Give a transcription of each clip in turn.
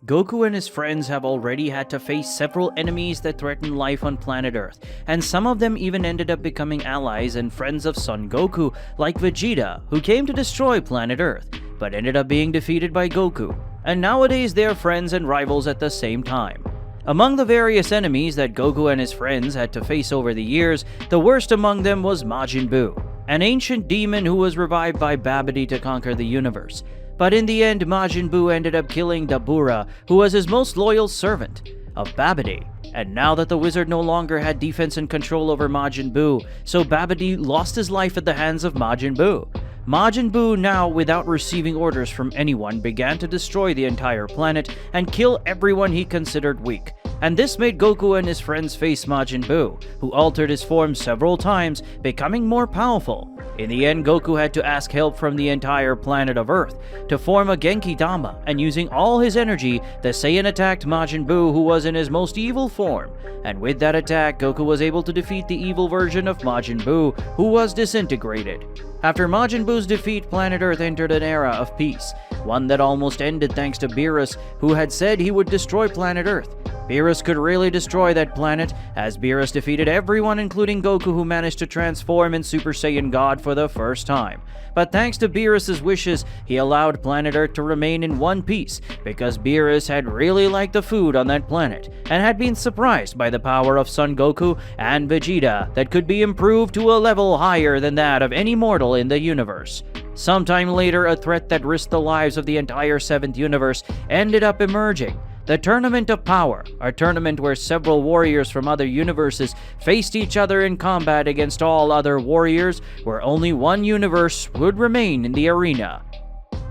Goku and his friends have already had to face several enemies that threaten life on planet Earth, and some of them even ended up becoming allies and friends of Son Goku, like Vegeta, who came to destroy planet Earth, but ended up being defeated by Goku, and nowadays they are friends and rivals at the same time. Among the various enemies that Goku and his friends had to face over the years, the worst among them was Majin Buu, an ancient demon who was revived by Babidi to conquer the universe. But in the end, Majin Buu ended up killing Dabura, who was his most loyal servant, of Babidi. And now that the wizard no longer had defense and control over Majin Buu, so Babidi lost his life at the hands of Majin Buu. Majin Buu now, without receiving orders from anyone, began to destroy the entire planet and kill everyone he considered weak. And this made Goku and his friends face Majin Buu, who altered his form several times, becoming more powerful. In the end, Goku had to ask help from the entire planet of Earth to form a Genki Dama, and using all his energy, the Saiyan attacked Majin Buu, who was in his most evil form. And with that attack, Goku was able to defeat the evil version of Majin Buu, who was disintegrated. After Majin Buu's defeat, planet Earth entered an era of peace, one that almost ended thanks to Beerus, who had said he would destroy planet Earth. Beerus could really destroy that planet, as Beerus defeated everyone including Goku, who managed to transform in Super Saiyan God for the first time. But thanks to Beerus' wishes, he allowed planet Earth to remain in one piece, because Beerus had really liked the food on that planet, and had been surprised by the power of Son Goku and Vegeta that could be improved to a level higher than that of any mortal in the universe. Sometime later, a threat that risked the lives of the entire 7th universe ended up emerging. The Tournament of Power, a tournament where several warriors from other universes faced each other in combat against all other warriors, where only one universe would remain in the arena.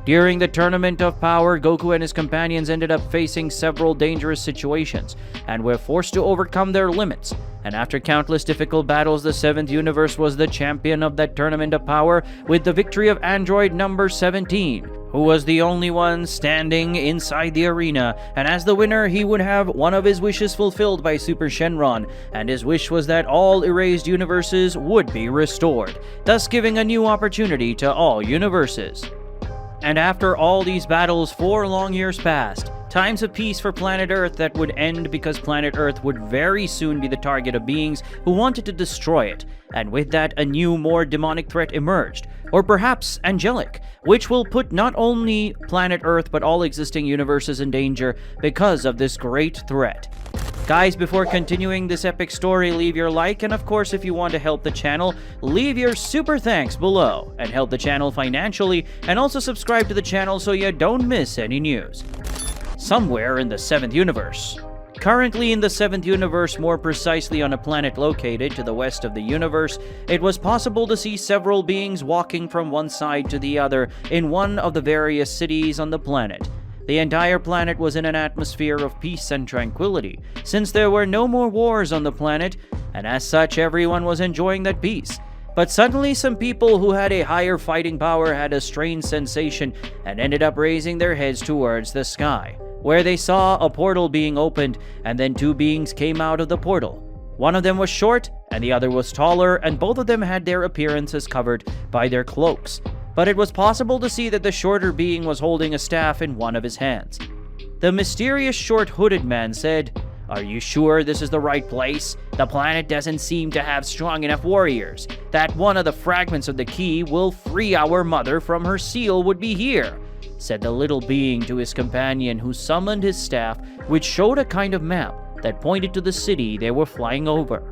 During the Tournament of Power, Goku and his companions ended up facing several dangerous situations, and were forced to overcome their limits. And after countless difficult battles, the 7th universe was the champion of that Tournament of Power, with the victory of android number 17, who was the only one standing inside the arena, and as the winner, he would have one of his wishes fulfilled by Super Shenron, and his wish was that all erased universes would be restored, thus giving a new opportunity to all universes. And after all these battles, 4 long years passed, times of peace for planet Earth that would end because planet Earth would very soon be the target of beings who wanted to destroy it, and with that a new, more demonic threat emerged, or perhaps angelic, which will put not only planet Earth but all existing universes in danger because of this great threat. Guys, before continuing this epic story, leave your like, and of course if you want to help the channel, leave your super thanks below, and help the channel financially, and also subscribe to the channel so you don't miss any news. Somewhere in the 7th universe. Currently in the 7th universe, more precisely on a planet located to the west of the universe, it was possible to see several beings walking from one side to the other in one of the various cities on the planet. The entire planet was in an atmosphere of peace and tranquility, since there were no more wars on the planet, and as such everyone was enjoying that peace. But suddenly some people who had a higher fighting power had a strange sensation and ended up raising their heads towards the sky, where they saw a portal being opened, and then 2 beings came out of the portal. One of them was short and the other was taller, and both of them had their appearances covered by their cloaks. But it was possible to see that the shorter being was holding a staff in one of his hands. The mysterious short hooded man said, "Are you sure this is the right place? The planet doesn't seem to have strong enough warriors. That one of the fragments of the key will free our mother from her seal would be here," said the little being to his companion, who summoned his staff, which showed a kind of map that pointed to the city they were flying over.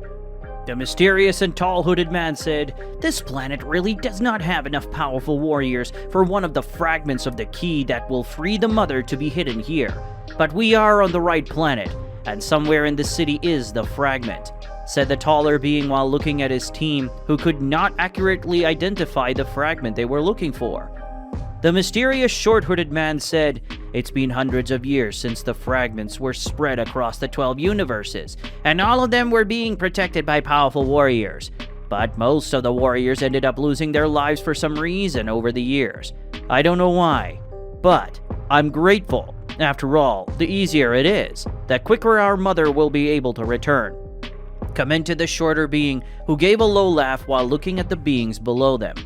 The mysterious and tall hooded man said, "This planet really does not have enough powerful warriors for one of the fragments of the key that will free the mother to be hidden here. But we are on the right planet, and somewhere in the city is the fragment," said the taller being while looking at his team, who could not accurately identify the fragment they were looking for. The mysterious short-hooded man said, "It's been hundreds of years since the fragments were spread across the 12 universes, and all of them were being protected by powerful warriors. But most of the warriors ended up losing their lives for some reason over the years. I don't know why, but I'm grateful. After all, the easier it is, the quicker our mother will be able to return," commented the shorter being, who gave a low laugh while looking at the beings below them.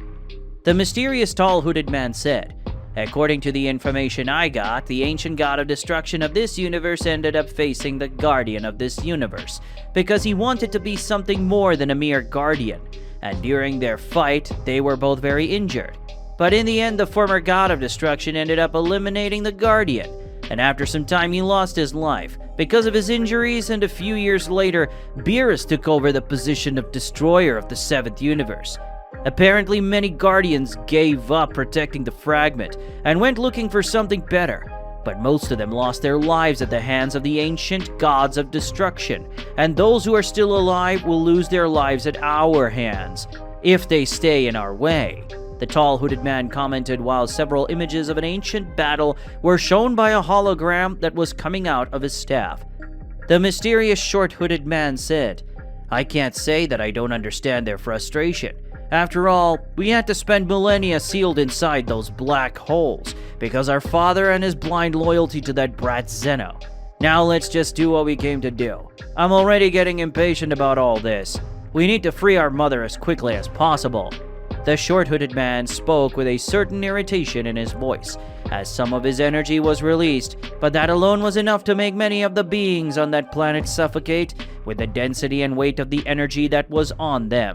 The mysterious tall hooded man said, According to the information I got, the ancient god of destruction of this universe ended up facing the guardian of this universe because he wanted to be something more than a mere guardian, and during their fight, they were both very injured. But in the end, the former god of destruction ended up eliminating the guardian, and after some time he lost his life because of his injuries, and a few years later, Beerus took over the position of destroyer of the 7th universe. Apparently, many guardians gave up protecting the fragment and went looking for something better, but most of them lost their lives at the hands of the ancient gods of destruction, and those who are still alive will lose their lives at our hands if they stay in our way. The tall hooded man commented while several images of an ancient battle were shown by a hologram that was coming out of his staff. The mysterious short hooded man said, "I can't say that I don't understand their frustration. After all, we had to spend millennia sealed inside those black holes because our father and his blind loyalty to that brat Zeno. Now let's just do what we came to do. I'm already getting impatient about all this. We need to free our mother as quickly as possible." The short-hooded man spoke with a certain irritation in his voice, as some of his energy was released, but that alone was enough to make many of the beings on that planet suffocate with the density and weight of the energy that was on them.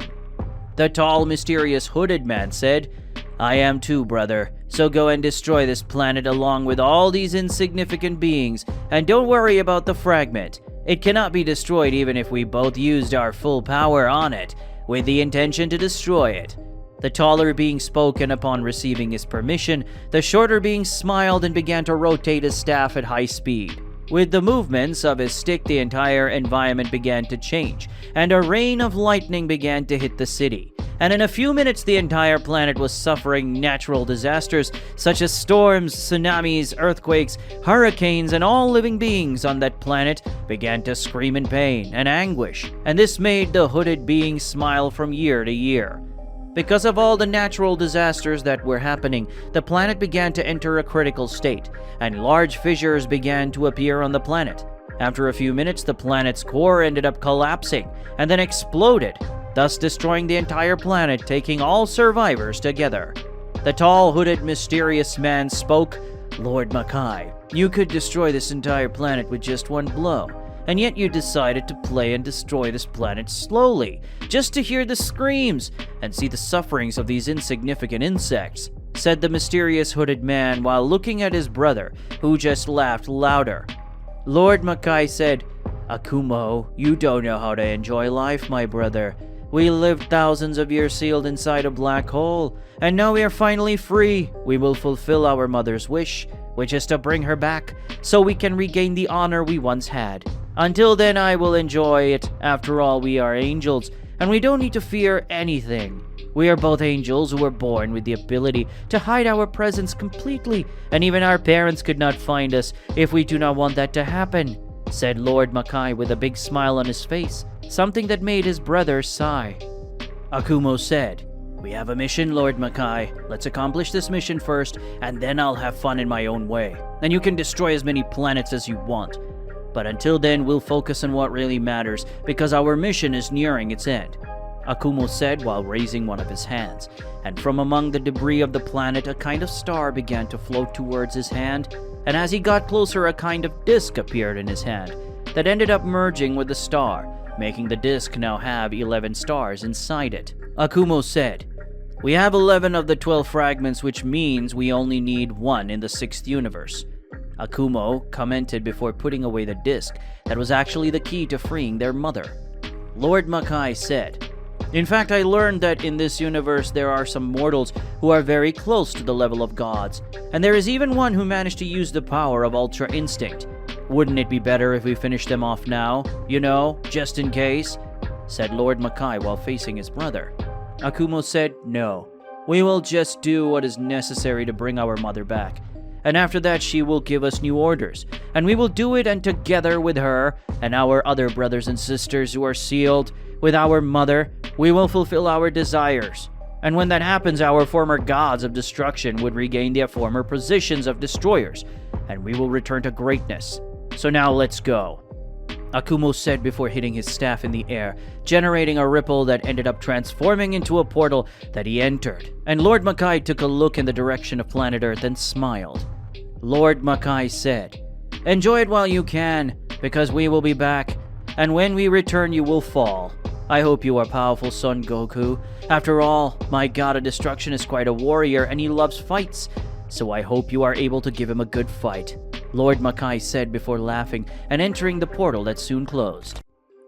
The tall, mysterious hooded man said, "I am too, brother, so go and destroy this planet along with all these insignificant beings, and don't worry about the fragment. It cannot be destroyed even if we both used our full power on it, with the intention to destroy it." The taller being spoke, and upon receiving his permission, the shorter being smiled and began to rotate his staff at high speed. With the movements of his stick, the entire environment began to change, and a rain of lightning began to hit the city. And in a few minutes, the entire planet was suffering natural disasters such as storms, tsunamis, earthquakes, hurricanes, and all living beings on that planet began to scream in pain and anguish, and this made the hooded being smile from year to year. Because of all the natural disasters that were happening, the planet began to enter a critical state, and large fissures began to appear on the planet. After a few minutes, the planet's core ended up collapsing and then exploded, thus destroying the entire planet, taking all survivors together. The tall, hooded, mysterious man spoke, "Lord Makai, you could destroy this entire planet with just one blow. And yet you decided to play and destroy this planet slowly, just to hear the screams and see the sufferings of these insignificant insects," said the mysterious hooded man while looking at his brother, who just laughed louder. Lord Makai said, "Akumo, you don't know how to enjoy life, my brother. We lived thousands of years sealed inside a black hole, and now we are finally free. We will fulfill our mother's wish, which is to bring her back, so we can regain the honor we once had. Until then, I will enjoy it. After all, we are angels, and we don't need to fear anything. We are both angels who were born with the ability to hide our presence completely, and even our parents could not find us if we do not want that to happen," said Lord Makai with a big smile on his face, something that made his brother sigh. Akumo said, "We have a mission, Lord Makai. Let's accomplish this mission first, and then I'll have fun in my own way. And you can destroy as many planets as you want. But until then, we'll focus on what really matters, because our mission is nearing its end," Akumo said while raising one of his hands. And from among the debris of the planet, a kind of star began to float towards his hand, and as he got closer, a kind of disc appeared in his hand that ended up merging with the star, making the disc now have 11 stars inside it. Akumo said, "We have 11 of the 12 fragments, which means we only need one in the 6th universe." Akumo commented before putting away the disc that was actually the key to freeing their mother. Lord Makai said, "In fact, I learned that in this universe there are some mortals who are very close to the level of gods, and there is even one who managed to use the power of Ultra Instinct. Wouldn't it be better if we finish them off now, just in case?" said Lord Makai while facing his brother. Akumo said, "No, we will just do what is necessary to bring our mother back. And after that, she will give us new orders, and we will do it, and together with her and our other brothers and sisters who are sealed with our mother, we will fulfill our desires. And when that happens, our former gods of destruction would regain their former positions of destroyers, and we will return to greatness. So now let's go." Akumo said before hitting his staff in the air, generating a ripple that ended up transforming into a portal that he entered. And Lord Makai took a look in the direction of planet Earth and smiled. Lord Makai said, "Enjoy it while you can, because we will be back, and when we return you will fall. I hope you are powerful, Son Goku. After all, my god of destruction is quite a warrior and he loves fights, so I hope you are able to give him a good fight," Lord Makai said before laughing and entering the portal that soon closed.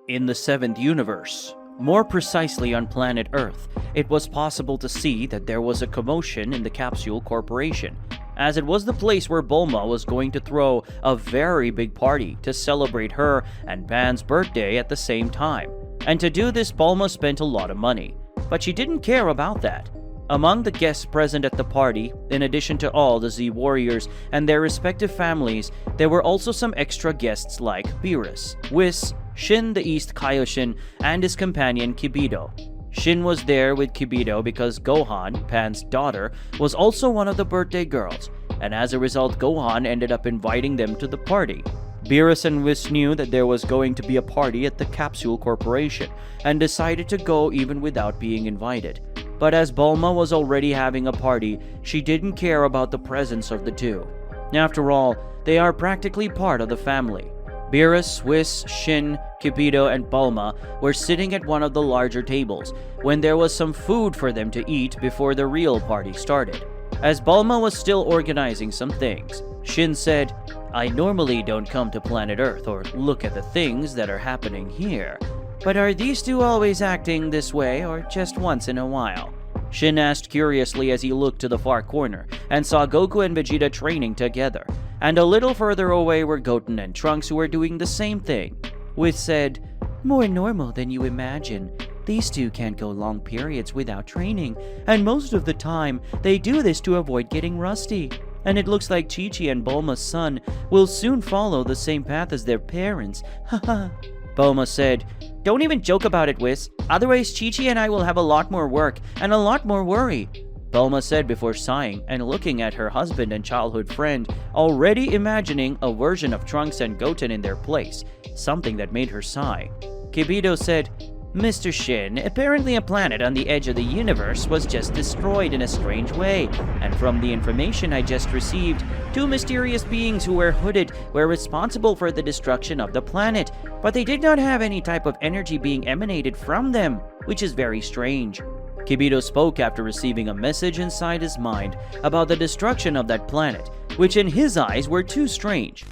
In the 7th universe, more precisely on planet Earth, it was possible to see that there was a commotion in the Capsule Corporation, as it was the place where Bulma was going to throw a very big party to celebrate her and Pan's birthday at the same time. And to do this, Bulma spent a lot of money, but she didn't care about that. Among the guests present at the party, in addition to all the Z Warriors and their respective families, there were also some extra guests like Beerus, Whis, Shin the East Kaioshin, and his companion Kibido. Shin was there with Kibido because Gohan, Pan's daughter, was also one of the birthday girls, and as a result Gohan ended up inviting them to the party. Beerus and Whis knew that there was going to be a party at the Capsule Corporation, and decided to go even without being invited. But as Bulma was already having a party, she didn't care about the presence of the two. After all, they are practically part of the family. Beerus, Whis, Shin, Kibido, and Bulma were sitting at one of the larger tables when there was some food for them to eat before the real party started. As Bulma was still organizing some things, Shin said, "I normally don't come to planet Earth or look at the things that are happening here. But are these two always acting this way or just once in a while?" Shin asked curiously as he looked to the far corner and saw Goku and Vegeta training together, and a little further away were Goten and Trunks who were doing the same thing. Whis said, "More normal than you imagine. These two can't go long periods without training, and most of the time they do this to avoid getting rusty. And it looks like Chi-Chi and Bulma's son will soon follow the same path as their parents. Haha." Bulma said, "Don't even joke about it, Whis. Otherwise Chi-Chi and I will have a lot more work and a lot more worry," Bulma said before sighing and looking at her husband and childhood friend, already imagining a version of Trunks and Goten in their place, something that made her sigh. Kibido said, "Mr. Shin, apparently a planet on the edge of the universe was just destroyed in a strange way, and from the information I just received, two mysterious beings who were hooded were responsible for the destruction of the planet, but they did not have any type of energy being emanated from them, which is very strange." Kibido spoke after receiving a message inside his mind about the destruction of that planet, which in his eyes were too strange.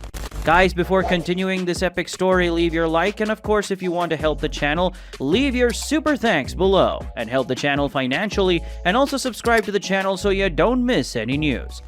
Guys, before continuing this epic story, leave your like, and of course if you want to help the channel, leave your super thanks below and help the channel financially, and also subscribe to the channel so you don't miss any news.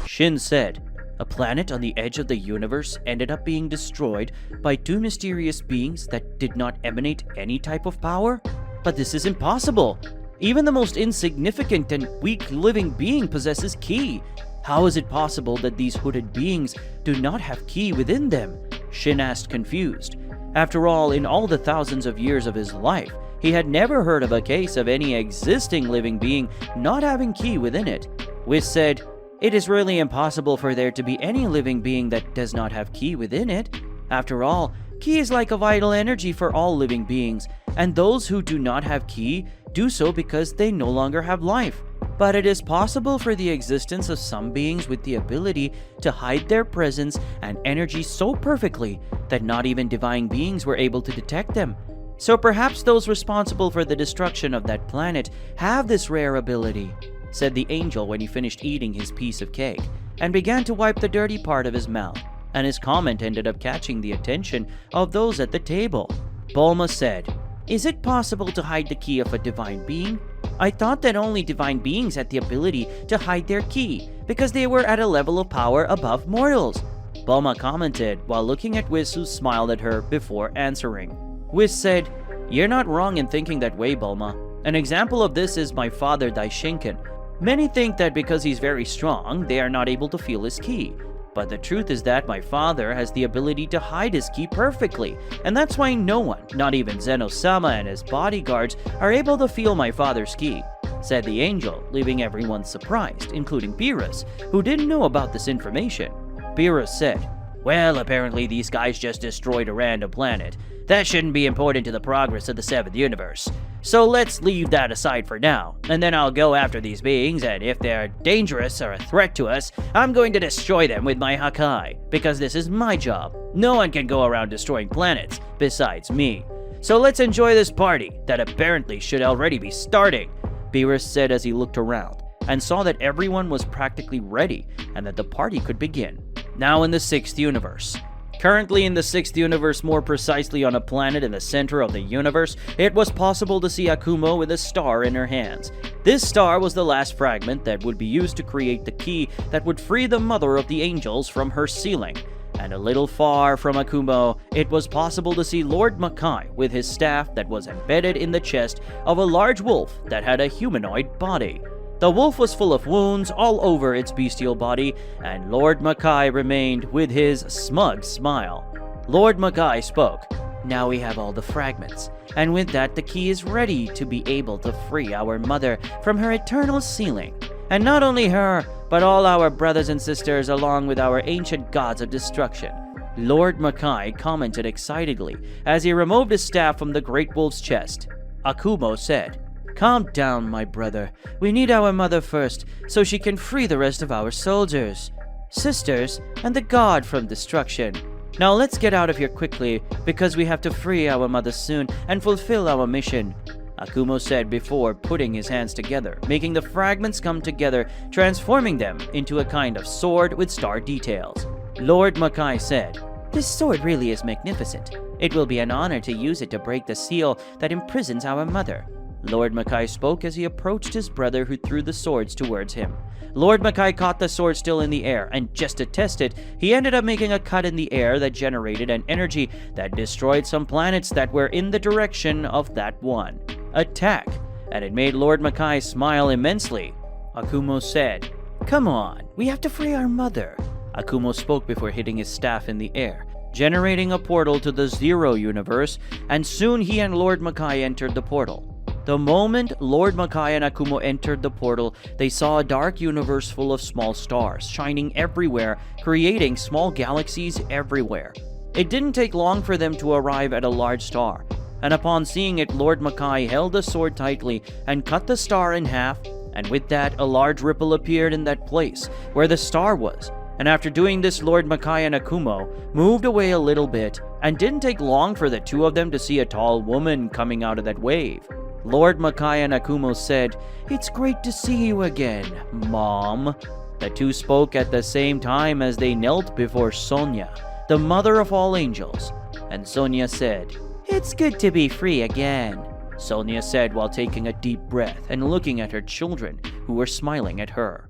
Shin said, "A planet on the edge of the universe ended up being destroyed by two mysterious beings that did not emanate any type of power? But this is impossible. Even the most insignificant and weak living being possesses ki. How is it possible that these hooded beings do not have ki within them?" Shin asked, confused. After all, in all the thousands of years of his life, he had never heard of a case of any existing living being not having ki within it. Whis said, "It is really impossible for there to be any living being that does not have ki within it. After all, ki is like a vital energy for all living beings, and those who do not have ki do so because they no longer have life. But it is possible for the existence of some beings with the ability to hide their presence and energy so perfectly that not even divine beings were able to detect them. So perhaps those responsible for the destruction of that planet have this rare ability," said the angel when he finished eating his piece of cake and began to wipe the dirty part of his mouth, and his comment ended up catching the attention of those at the table. Bulma said, "Is it possible to hide the ki of a divine being? I thought that only divine beings had the ability to hide their ki because they were at a level of power above mortals." Bulma commented while looking at Whis, who smiled at her before answering. Whis said, "You're not wrong in thinking that way, Bulma. An example of this is my father Daishinken. Many think that because he's very strong, they are not able to feel his ki. But the truth is that my father has the ability to hide his ki perfectly, and that's why no one, not even Zeno-sama and his bodyguards, are able to feel my father's ki," said the angel, leaving everyone surprised, including Beerus, who didn't know about this information. Beerus said, Well, apparently these guys just destroyed a random planet. That shouldn't be important to the progress of the 7th universe. So let's leave that aside for now, and then I'll go after these beings, and if they're dangerous or a threat to us, I'm going to destroy them with my Hakai, because this is my job. No one can go around destroying planets, besides me. So let's enjoy this party, that apparently should already be starting, Beerus said as he looked around, and saw that everyone was practically ready, and that the party could begin. Now in the 6th universe. Currently in the 6th universe, more precisely on a planet in the center of the universe, it was possible to see Akumo with a star in her hands. This star was the last fragment that would be used to create the key that would free the Mother of the Angels from her sealing. And a little far from Akumo, it was possible to see Lord Makai with his staff that was embedded in the chest of a large wolf that had a humanoid body. The wolf was full of wounds all over its bestial body, and Lord Makai remained with his smug smile. Lord Makai spoke. Now we have all the fragments, and with that the key is ready to be able to free our mother from her eternal sealing. And not only her, but all our brothers and sisters along with our ancient gods of destruction. Lord Makai commented excitedly as he removed his staff from the great wolf's chest. Akumo said, "Calm down, my brother. We need our mother first, so she can free the rest of our soldiers, sisters, and the god from destruction. Now let's get out of here quickly, because we have to free our mother soon and fulfill our mission," Akumo said before putting his hands together, making the fragments come together, transforming them into a kind of sword with star details. Lord Makai said, "This sword really is magnificent. It will be an honor to use it to break the seal that imprisons our mother." Lord Makai spoke as he approached his brother, who threw the swords towards him. Lord Makai caught the sword still in the air, and just to test it, he ended up making a cut in the air that generated an energy that destroyed some planets that were in the direction of that one. Attack! And it made Lord Makai smile immensely. Akumo said, "Come on, we have to free our mother." Akumo spoke before hitting his staff in the air, generating a portal to the 0 universe, and soon he and Lord Makai entered the portal. The moment Lord Makai and Akumo entered the portal, they saw a dark universe full of small stars shining everywhere, creating small galaxies everywhere. It didn't take long for them to arrive at a large star, and upon seeing it, Lord Makai held the sword tightly and cut the star in half, and with that, a large ripple appeared in that place where the star was. And after doing this, Lord Makai and Akumo moved away a little bit, and didn't take long for the two of them to see a tall woman coming out of that wave. Lord Makai and Akumo said, "It's great to see you again, Mom." The two spoke at the same time as they knelt before Sonia, the mother of all angels. And Sonia said, "It's good to be free again," Sonia said while taking a deep breath and looking at her children, who were smiling at her.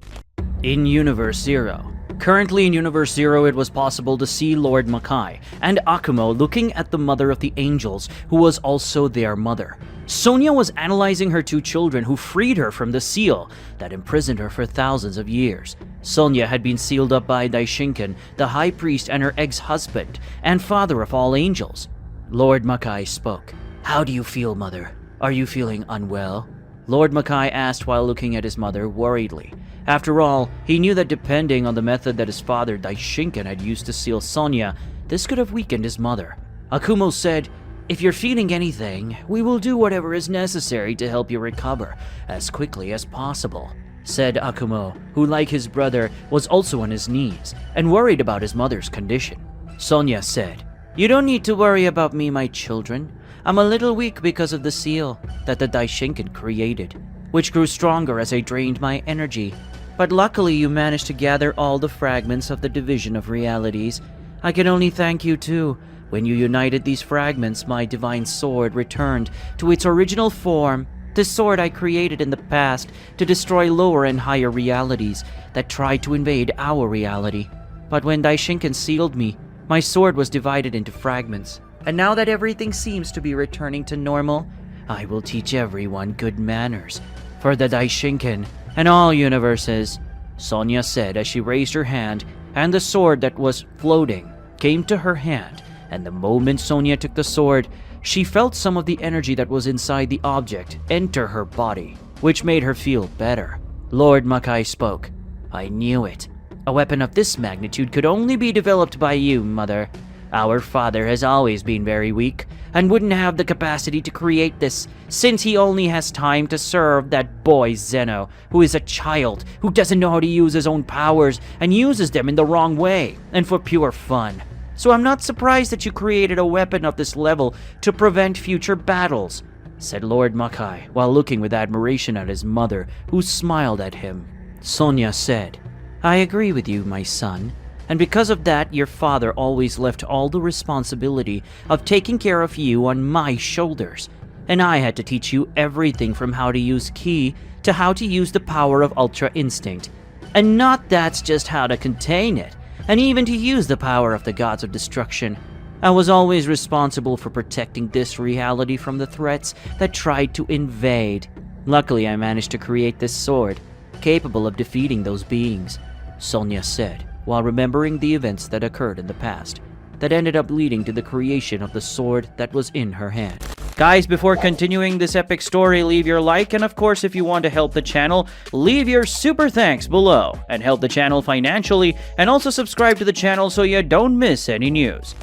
In Universe 0. Currently in Universe 0, it was possible to see Lord Makai and Akumo looking at the Mother of the Angels, who was also their mother. Sonia was analyzing her two children, who freed her from the seal that imprisoned her for thousands of years. Sonia had been sealed up by Daishinkan, the high priest, and her ex-husband and father of all angels. Lord Makai spoke. "How do you feel, Mother? Are you feeling unwell?" Lord Makai asked while looking at his mother worriedly. After all, he knew that depending on the method that his father Daishinkan had used to seal Sonia, this could have weakened his mother. Akumo said, "If you're feeling anything, we will do whatever is necessary to help you recover as quickly as possible," said Akumo, who, like his brother, was also on his knees and worried about his mother's condition. Sonia said, "You don't need to worry about me, my children. I'm a little weak because of the seal that the Daishinkan created, which grew stronger as I drained my energy. But luckily you managed to gather all the fragments of the division of realities. I can only thank you too. When you united these fragments, my divine sword returned to its original form, the sword I created in the past to destroy lower and higher realities that tried to invade our reality. But when Daishinkan sealed me, my sword was divided into fragments. And now that everything seems to be returning to normal, I will teach everyone good manners for the Daishinkan and all universes," Sonia said as she raised her hand, and the sword that was floating came to her hand. And the moment Sonia took the sword, she felt some of the energy that was inside the object enter her body, which made her feel better. Lord Makai spoke. "I knew it. A weapon of this magnitude could only be developed by you, Mother. Our father has always been very weak, and wouldn't have the capacity to create this, since he only has time to serve that boy Zeno, who is a child, who doesn't know how to use his own powers, and uses them in the wrong way, and for pure fun. So I'm not surprised that you created a weapon of this level to prevent future battles, said Lord Makai, while looking with admiration at his mother, who smiled at him. Sonia said, I agree with you, my son. And because of that, your father always left all the responsibility of taking care of you on my shoulders. And I had to teach you everything from how to use ki to how to use the power of Ultra Instinct. And not that's just how to contain it, and even to use the power of the gods of destruction. I was always responsible for protecting this reality from the threats that tried to invade. Luckily, I managed to create this sword, capable of defeating those beings, Sonia said, while remembering the events that occurred in the past, that ended up leading to the creation of the sword that was in her hand. Guys, before continuing this epic story, leave your like, and of course, if you want to help the channel, leave your super thanks below, and help the channel financially, and also subscribe to the channel so you don't miss any news.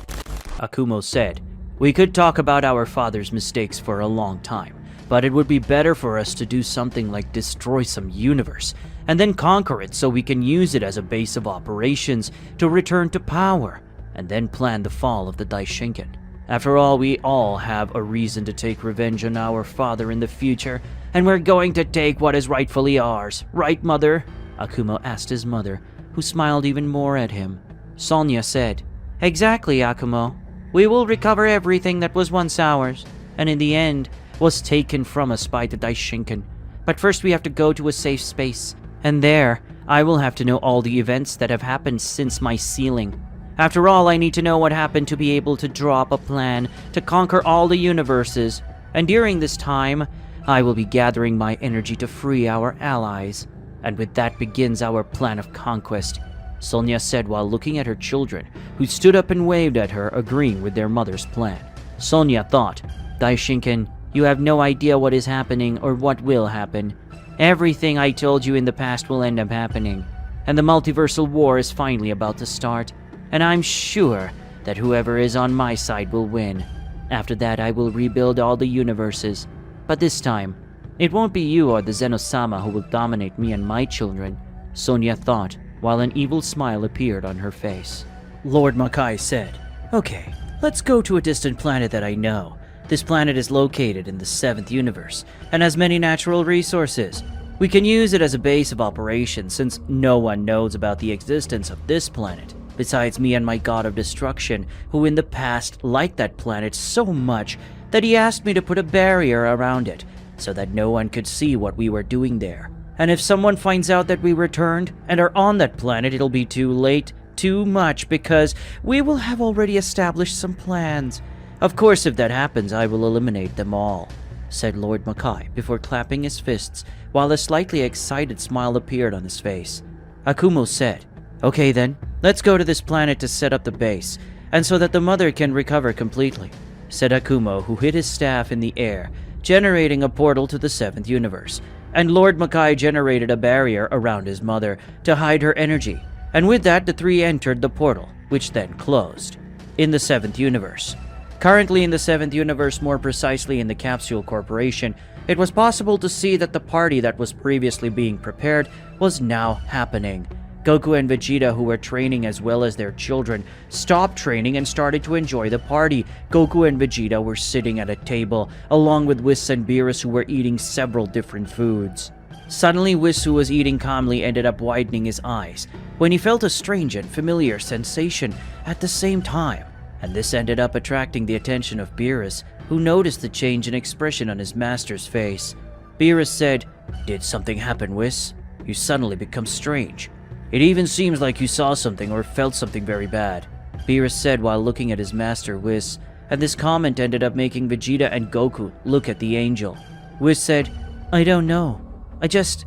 Akumo said, we could talk about our father's mistakes for a long time, but it would be better for us to do something like destroy some universe, and then conquer it so we can use it as a base of operations to return to power, and then plan the fall of the Daishinkan. After all, we all have a reason to take revenge on our father in the future, and we're going to take what is rightfully ours, right, Mother? Akumo asked his mother, who smiled even more at him. Sonia said, exactly, Akumo. We will recover everything that was once ours, and in the end, was taken from us by the Daishinkan. But first we have to go to a safe space, and there, I will have to know all the events that have happened since my sealing. After all, I need to know what happened to be able to draw up a plan to conquer all the universes, and during this time, I will be gathering my energy to free our allies. And with that begins our plan of conquest, Sonia said while looking at her children, who stood up and waved at her, agreeing with their mother's plan. Sonia thought, Daishinkan, you have no idea what is happening or what will happen. Everything I told you in the past will end up happening, and the multiversal war is finally about to start, and I'm sure that whoever is on my side will win. After that, I will rebuild all the universes, but this time, it won't be you or the Zeno-sama who will dominate me and my children, Sonia thought, while an evil smile appeared on her face. Lord Makai said, okay, let's go to a distant planet that I know. This planet is located in the 7th universe, and has many natural resources. We can use it as a base of operations since no one knows about the existence of this planet, besides me and my god of destruction, who in the past liked that planet so much that he asked me to put a barrier around it, so that no one could see what we were doing there. And if someone finds out that we returned and are on that planet, it'll be too late, too much, because we will have already established some plans. Of course, if that happens, I will eliminate them all, said Lord Makai before clapping his fists, while a slightly excited smile appeared on his face. Akumo said, okay then, let's go to this planet to set up the base, and so that the mother can recover completely, said Akumo, who hit his staff in the air, generating a portal to the 7th universe, and Lord Makai generated a barrier around his mother to hide her energy, and with that the three entered the portal, which then closed. In the 7th universe. Currently in the 7th universe, more precisely in the Capsule Corporation, it was possible to see that the party that was previously being prepared was now happening. Goku and Vegeta, who were training as well as their children, stopped training and started to enjoy the party. Goku and Vegeta were sitting at a table, along with Whis and Beerus, who were eating several different foods. Suddenly, Whis, who was eating calmly, ended up widening his eyes when he felt a strange and familiar sensation at the same time, and this ended up attracting the attention of Beerus, who noticed the change in expression on his master's face. Beerus said, "Did something happen, Whis? You suddenly become strange. It even seems like you saw something or felt something very bad," Beerus said while looking at his master Whis, and this comment ended up making Vegeta and Goku look at the angel. Whis said, "I don't know. I just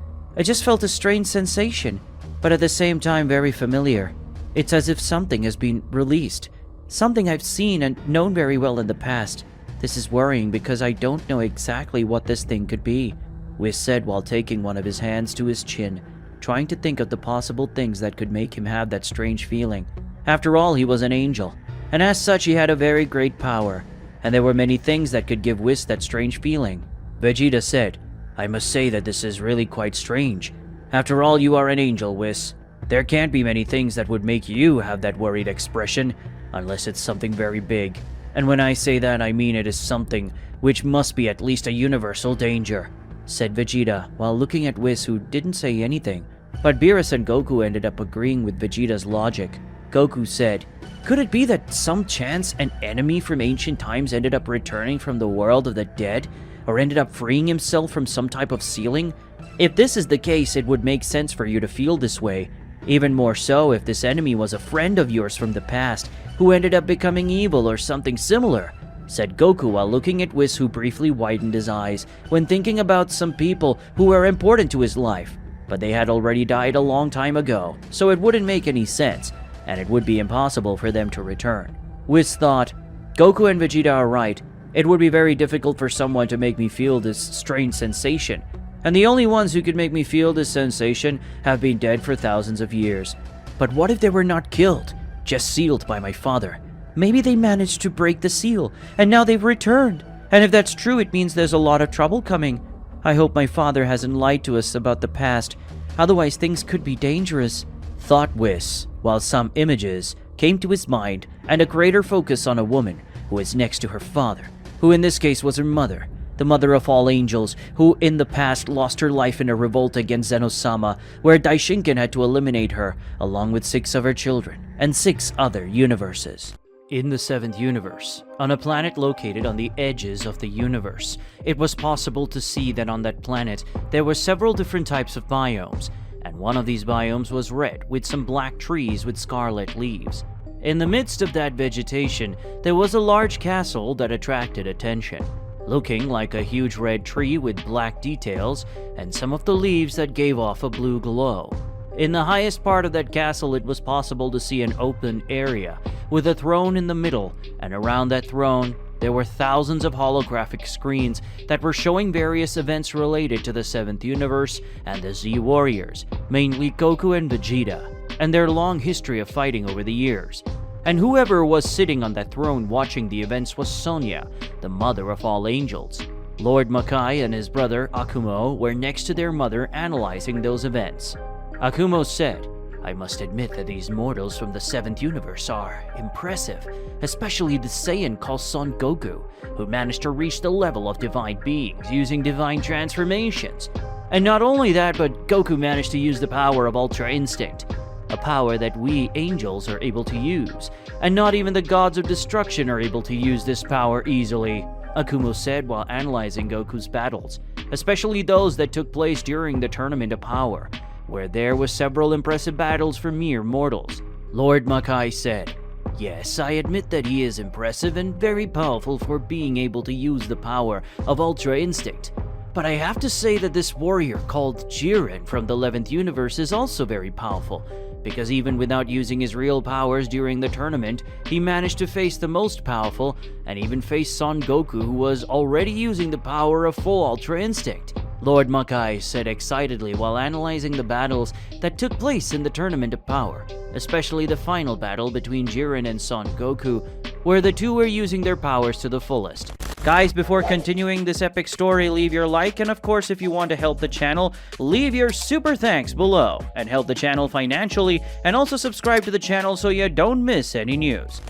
felt a strange sensation, but at the same time very familiar. It's as if something has been released. Something I've seen and known very well in the past. This is worrying because I don't know exactly what this thing could be," Whis said while taking one of his hands to his chin. trying to think of the possible things that could make him have that strange feeling. After all, he was an angel, and as such he had a very great power, and there were many things that could give Whis that strange feeling. Vegeta said, "I must say that this is really quite strange. After all, you are an angel, Whis. There can't be many things that would make you have that worried expression, unless it's something very big. And when I say that, I mean it is something which must be at least a universal danger," said Vegeta, while looking at Whis, who didn't say anything. But Beerus and Goku ended up agreeing with Vegeta's logic. Goku said, "Could it be that some chance an enemy from ancient times ended up returning from the world of the dead, or ended up freeing himself from some type of sealing? If this is the case, it would make sense for you to feel this way. Even more so if this enemy was a friend of yours from the past who ended up becoming evil or something similar," said Goku while looking at Whis, who briefly widened his eyes when thinking about some people who were important to his life, but they had already died a long time ago, so it wouldn't make any sense, and it would be impossible for them to return. Whis thought, "Goku and Vegeta are right. It would be very difficult for someone to make me feel this strange sensation, and the only ones who could make me feel this sensation have been dead for thousands of years. But what if they were not killed, just sealed by my father? Maybe they managed to break the seal, and now they've returned. And if that's true, it means there's a lot of trouble coming. I hope my father hasn't lied to us about the past, otherwise things could be dangerous," thought Whis, while some images came to his mind and a greater focus on a woman who is next to her father, who in this case was her mother, the mother of all angels, who in the past lost her life in a revolt against Zenosama, where Daishinkan had to eliminate her, along with 6 of her children, and 6 other universes. In the 7th universe, on a planet located on the edges of the universe, it was possible to see that on that planet there were several different types of biomes, and one of these biomes was red with some black trees with scarlet leaves. In the midst of that vegetation, there was a large castle that attracted attention, looking like a huge red tree with black details and some of the leaves that gave off a blue glow. In the highest part of that castle, it was possible to see an open area with a throne in the middle, and around that throne, there were thousands of holographic screens that were showing various events related to the 7th universe and the Z Warriors, mainly Goku and Vegeta, and their long history of fighting over the years. And whoever was sitting on that throne watching the events was Sonia, the mother of all angels. Lord Makai and his brother Akumo were next to their mother analyzing those events. Akumo said, "I must admit that these mortals from the 7th universe are impressive, especially the Saiyan called Son Goku, who managed to reach the level of divine beings using divine transformations. And not only that, but Goku managed to use the power of Ultra Instinct, a power that we angels are able to use, and not even the gods of destruction are able to use this power easily," Akumo said while analyzing Goku's battles, especially those that took place during the Tournament of Power, where there were several impressive battles for mere mortals. Lord Makai said, "Yes, I admit that he is impressive and very powerful for being able to use the power of Ultra Instinct. But I have to say that this warrior called Jiren from the 11th universe is also very powerful, because even without using his real powers during the tournament, he managed to face the most powerful and even face Son Goku, who was already using the power of full Ultra Instinct," Lord Makai said excitedly while analyzing the battles that took place in the Tournament of Power, especially the final battle between Jiren and Son Goku, where the two were using their powers to the fullest. Guys, before continuing this epic story, leave your like, and of course, if you want to help the channel, leave your super thanks below and help the channel financially, and also subscribe to the channel so you don't miss any news.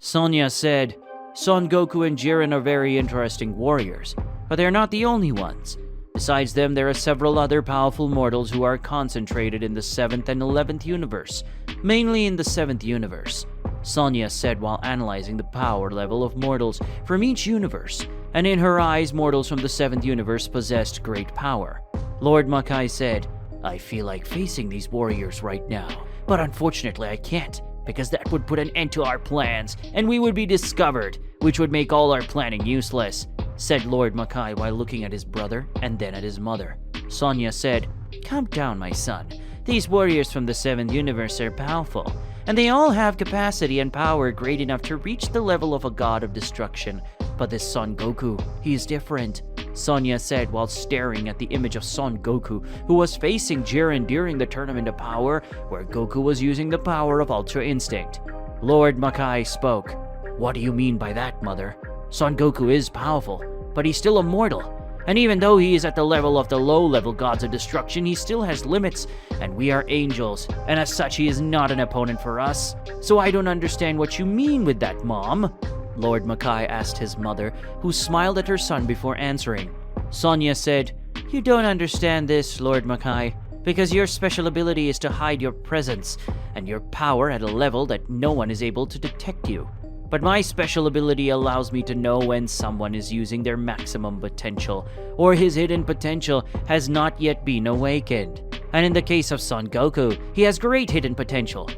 Sonia said, "Son Goku and Jiren are very interesting warriors, but they're not the only ones. Besides them, there are several other powerful mortals who are concentrated in the 7th and 11th universe, mainly in the 7th universe," Sonia said while analyzing the power level of mortals from each universe, and in her eyes, mortals from the 7th universe possessed great power. Lord Makai said, "I feel like facing these warriors right now, but unfortunately I can't, because that would put an end to our plans, and we would be discovered, which would make all our planning useless," said Lord Makai while looking at his brother and then at his mother. Sonia said, "Calm down, my son. These warriors from the 7th universe are powerful, and they all have capacity and power great enough to reach the level of a god of destruction. But this Son Goku, he is different," Sonya said while staring at the image of Son Goku, who was facing Jiren during the Tournament of Power, where Goku was using the power of Ultra Instinct. Lord Makai spoke. "What do you mean by that, Mother? Son Goku is powerful, but he's still immortal. And even though he is at the level of the low-level gods of destruction, he still has limits, and we are angels, and as such he is not an opponent for us. So I don't understand what you mean with that, Mom." Lord Makai asked his mother, who smiled at her son before answering. Sonya said, "You don't understand this, Lord Makai, because your special ability is to hide your presence, and your power at a level that no one is able to detect you. But my special ability allows me to know when someone is using their maximum potential, or his hidden potential has not yet been awakened. And in the case of Son Goku, he has great hidden potential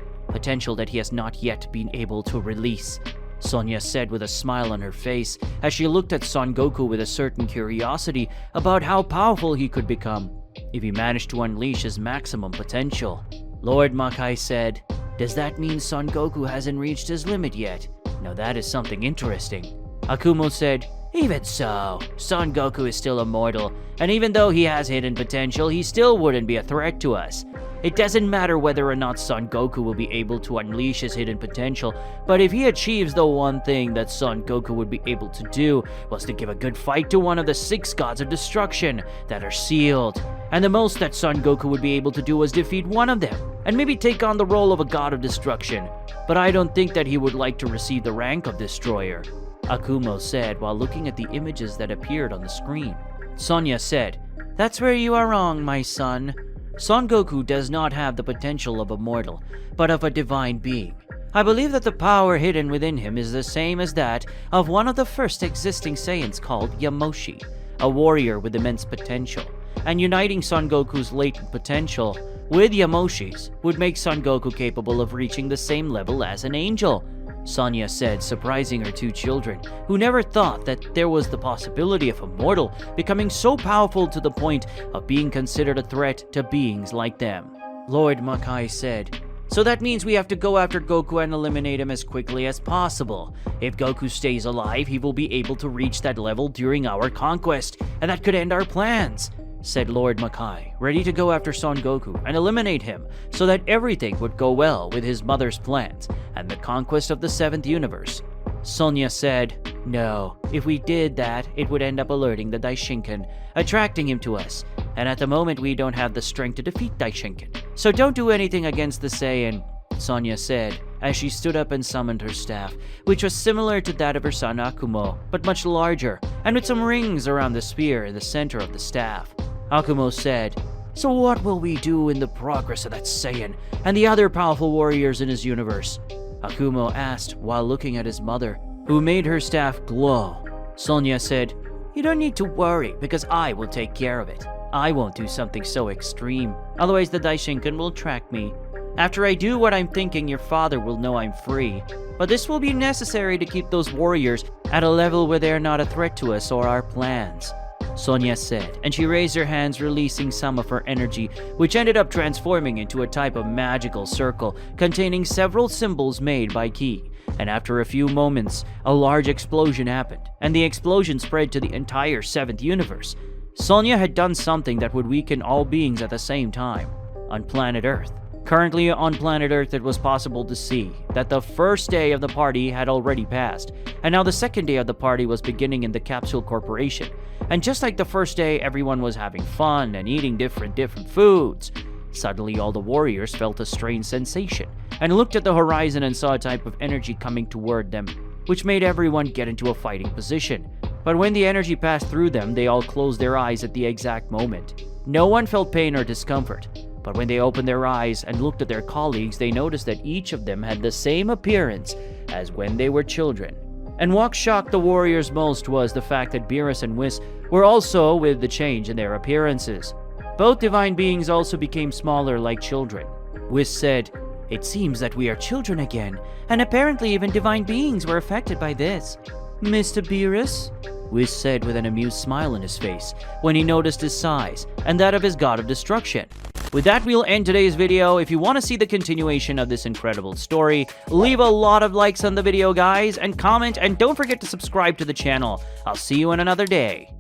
that he has not yet been able to release," Sonya said with a smile on her face as she looked at Son Goku with a certain curiosity about how powerful he could become if he managed to unleash his maximum potential. Lord Makai said, "Does that mean Son Goku hasn't reached his limit yet? Now that is something interesting." Akumo said, "Even so, Son Goku is still immortal, and even though he has hidden potential, he still wouldn't be a threat to us. It doesn't matter whether or not Son Goku will be able to unleash his hidden potential, but if he achieves the one thing that Son Goku would be able to do was to give a good fight to one of the 6 gods of destruction that are sealed, and the most that Son Goku would be able to do was defeat one of them, and maybe take on the role of a god of destruction. But I don't think that he would like to receive the rank of destroyer," Akumo said while looking at the images that appeared on the screen. Sonya said, "That's where you are wrong, my son. Son Goku does not have the potential of a mortal, but of a divine being. I believe that the power hidden within him is the same as that of one of the first existing Saiyans called Yamoshi, a warrior with immense potential, and uniting Son Goku's latent potential with Yamoshi's would make Son Goku capable of reaching the same level as an angel," Sonya said, surprising her 2 children, who never thought that there was the possibility of a mortal becoming so powerful to the point of being considered a threat to beings like them. Lord Makai said, "So that means we have to go after Goku and eliminate him as quickly as possible. If Goku stays alive, he will be able to reach that level during our conquest, and that could end our plans," said Lord Makai, ready to go after Son Goku and eliminate him so that everything would go well with his mother's plans and the conquest of the 7th universe. Sonya said, "No, if we did that, it would end up alerting the Daishinkan, attracting him to us, and at the moment we don't have the strength to defeat Daishinkan. So don't do anything against the Saiyan," Sonya said as she stood up and summoned her staff, which was similar to that of her son Akumo, but much larger, and with some rings around the spear in the center of the staff. Akumo said, "So what will we do in the progress of that Saiyan and the other powerful warriors in his universe?" Akumo asked while looking at his mother, who made her staff glow. Sonya said, "You don't need to worry because I will take care of it. I won't do something so extreme, otherwise the Daishinkan will track me. After I do what I'm thinking, your father will know I'm free. But this will be necessary to keep those warriors at a level where they are not a threat to us or our plans," Sonya said, and she raised her hands, releasing some of her energy, which ended up transforming into a type of magical circle containing several symbols made by Ki. And after a few moments, a large explosion happened, and the explosion spread to the entire 7th universe. Sonya had done something that would weaken all beings at the same time. On planet Earth. Currently on planet Earth, it was possible to see that the first day of the party had already passed, and now the second day of the party was beginning in the Capsule Corporation. And just like the first day, everyone was having fun and eating different foods. Suddenly, all the warriors felt a strange sensation and looked at the horizon and saw a type of energy coming toward them, which made everyone get into a fighting position. But when the energy passed through them, they all closed their eyes at the exact moment. No one felt pain or discomfort. But when they opened their eyes and looked at their colleagues, they noticed that each of them had the same appearance as when they were children. And what shocked the warriors most was the fact that Beerus and Whis were also with the change in their appearances. Both divine beings also became smaller like children. Whis said, "It seems that we are children again, and apparently even divine beings were affected by this." "Mr. Beerus?" Whis said with an amused smile on his face when he noticed his size and that of his god of destruction. With that, we'll end today's video. If you want to see the continuation of this incredible story, leave a lot of likes on the video, guys, and comment, and don't forget to subscribe to the channel. I'll see you in another day.